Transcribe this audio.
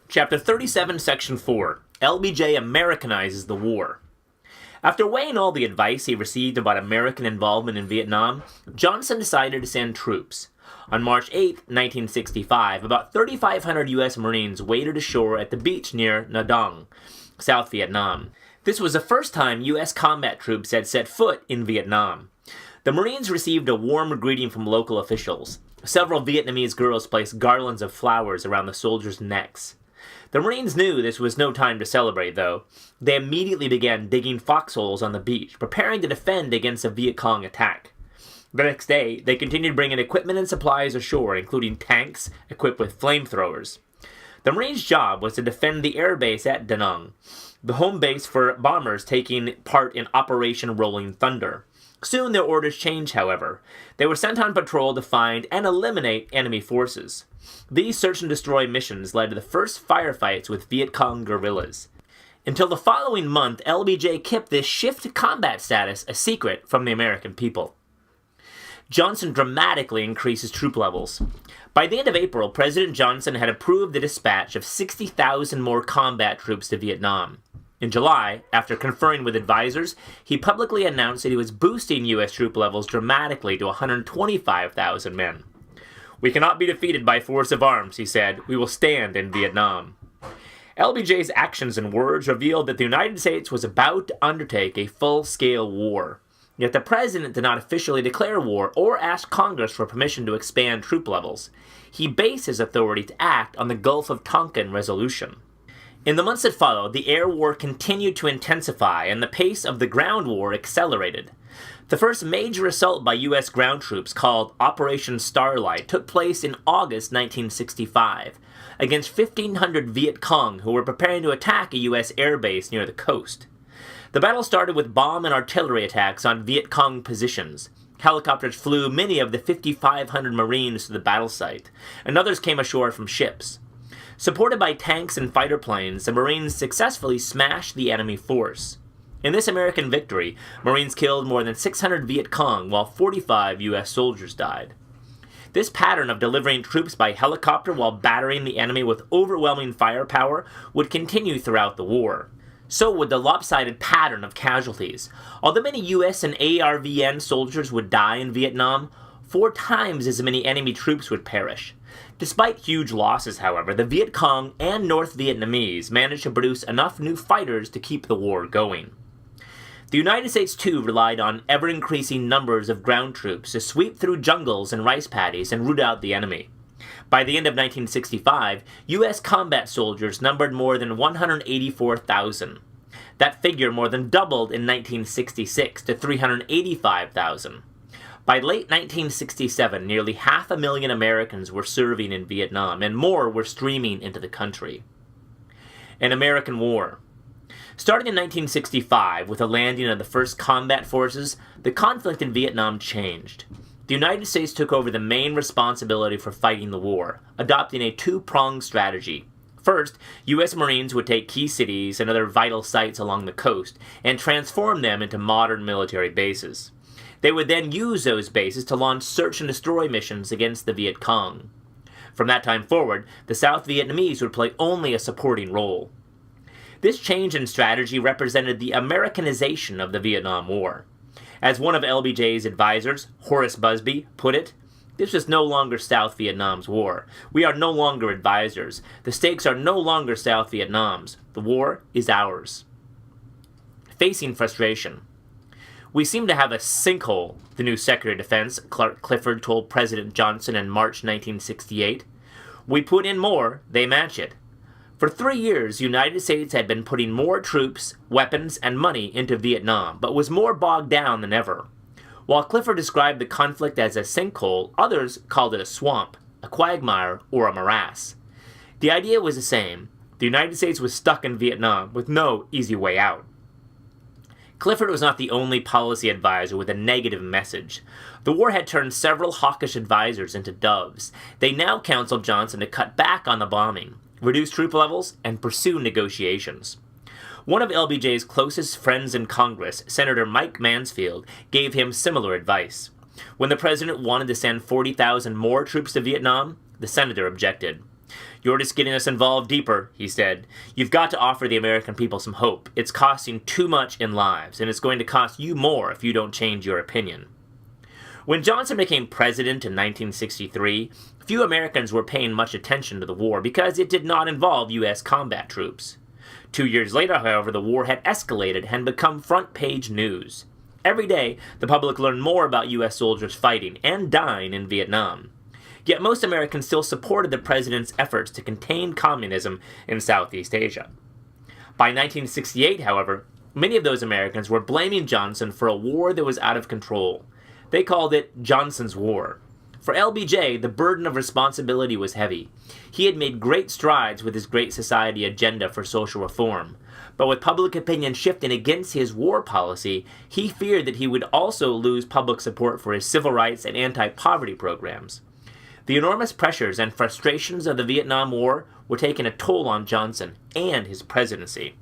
Chapter 37, Section 4. LBJ Americanizes the war. After weighing all the advice he received about American involvement in Vietnam, Johnson decided to send troops. On March 8, 1965, about 3,500 U.S. Marines waded ashore at the beach near Nha Dang, South Vietnam. This was the first time U.S. combat troops had set foot in Vietnam. The Marines received a warm greeting from local officials. Several Vietnamese girls placed garlands of flowers around the soldiers' necks. The Marines knew this was no time to celebrate, though. They immediately began digging foxholes on the beach, preparing to defend against a Viet Cong attack. The next day, they continued bringing equipment and supplies ashore, including tanks equipped with flamethrowers. The Marines' job was to defend the air base at Da Nang, the home base for bombers taking part in Operation Rolling Thunder. Soon their orders changed, however. They were sent on patrol to find and eliminate enemy forces. These search-and-destroy missions led to the first firefights with Viet Cong guerrillas. Until the following month, LBJ kept this shift to combat status a secret from the American people. Johnson dramatically increased his troop levels. By the end of April, President Johnson had approved the dispatch of 60,000 more combat troops to Vietnam. In July, after conferring with advisors, he publicly announced that he was boosting U.S. troop levels dramatically to 125,000 men. "We cannot be defeated by force of arms," he said. "We will stand in Vietnam." LBJ's actions and words revealed that the United States was about to undertake a full-scale war. Yet the president did not officially declare war or ask Congress for permission to expand troop levels. He based his authority to act on the Gulf of Tonkin resolution. In the months that followed, the air war continued to intensify and the pace of the ground war accelerated. The first major assault by U.S. ground troops, called Operation Starlight, took place in August 1965 against 1,500 Viet Cong who were preparing to attack a U.S. air base near the coast. The battle started with bomb and artillery attacks on Viet Cong positions. Helicopters flew many of the 5,500 Marines to the battle site, and others came ashore from ships. Supported by tanks and fighter planes, the Marines successfully smashed the enemy force. In this American victory, Marines killed more than 600 Viet Cong, while 45 U.S. soldiers died. This pattern of delivering troops by helicopter while battering the enemy with overwhelming firepower would continue throughout the war. So would the lopsided pattern of casualties. Although many U.S. and ARVN soldiers would die in Vietnam, 4 times as many enemy troops would perish. Despite huge losses, however, the Viet Cong and North Vietnamese managed to produce enough new fighters to keep the war going. The United States, too, relied on ever-increasing numbers of ground troops to sweep through jungles and rice paddies and root out the enemy. By the end of 1965, U.S. combat soldiers numbered more than 184,000. That figure more than doubled in 1966 to 385,000. By late 1967, nearly 500,000 Americans were serving in Vietnam, and more were streaming into the country. An American War. Starting in 1965, with the landing of the first combat forces, the conflict in Vietnam changed. The United States took over the main responsibility for fighting the war, adopting a 2-pronged strategy. First, U.S. Marines would take key cities and other vital sites along the coast and transform them into modern military bases. They would then use those bases to launch search-and-destroy missions against the Viet Cong. From that time forward, the South Vietnamese would play only a supporting role. This change in strategy represented the Americanization of the Vietnam War. As one of LBJ's advisors, Horace Busby, put it, "This was no longer South Vietnam's war. We are no longer advisors. The stakes are no longer South Vietnam's. The war is ours." Facing frustration. "We seem to have a sinkhole," the new Secretary of Defense, Clark Clifford, told President Johnson in March 1968. "We put in more, they match it." For 3 years, the United States had been putting more troops, weapons, and money into Vietnam, but was more bogged down than ever. While Clifford described the conflict as a sinkhole, others called it a swamp, a quagmire, or a morass. The idea was the same. The United States was stuck in Vietnam with no easy way out. Clifford was not the only policy advisor with a negative message. The war had turned several hawkish advisors into doves. They now counseled Johnson to cut back on the bombing, reduce troop levels, and pursue negotiations. One of LBJ's closest friends in Congress, Senator Mike Mansfield, gave him similar advice. When the president wanted to send 40,000 more troops to Vietnam, the senator objected. "You're just getting us involved deeper," he said. "You've got to offer the American people some hope. It's costing too much in lives, and it's going to cost you more if you don't change your opinion." When Johnson became president in 1963, few Americans were paying much attention to the war because it did not involve U.S. combat troops. 2 years later, however, the war had escalated and become front-page news. Every day, the public learned more about U.S. soldiers fighting and dying in Vietnam. Yet most Americans still supported the president's efforts to contain communism in Southeast Asia. By 1968, however, many of those Americans were blaming Johnson for a war that was out of control. They called it Johnson's War. For LBJ, the burden of responsibility was heavy. He had made great strides with his Great Society agenda for social reform, but with public opinion shifting against his war policy, he feared that he would also lose public support for his civil rights and anti-poverty programs. The enormous pressures and frustrations of the Vietnam War were taking a toll on Johnson and his presidency.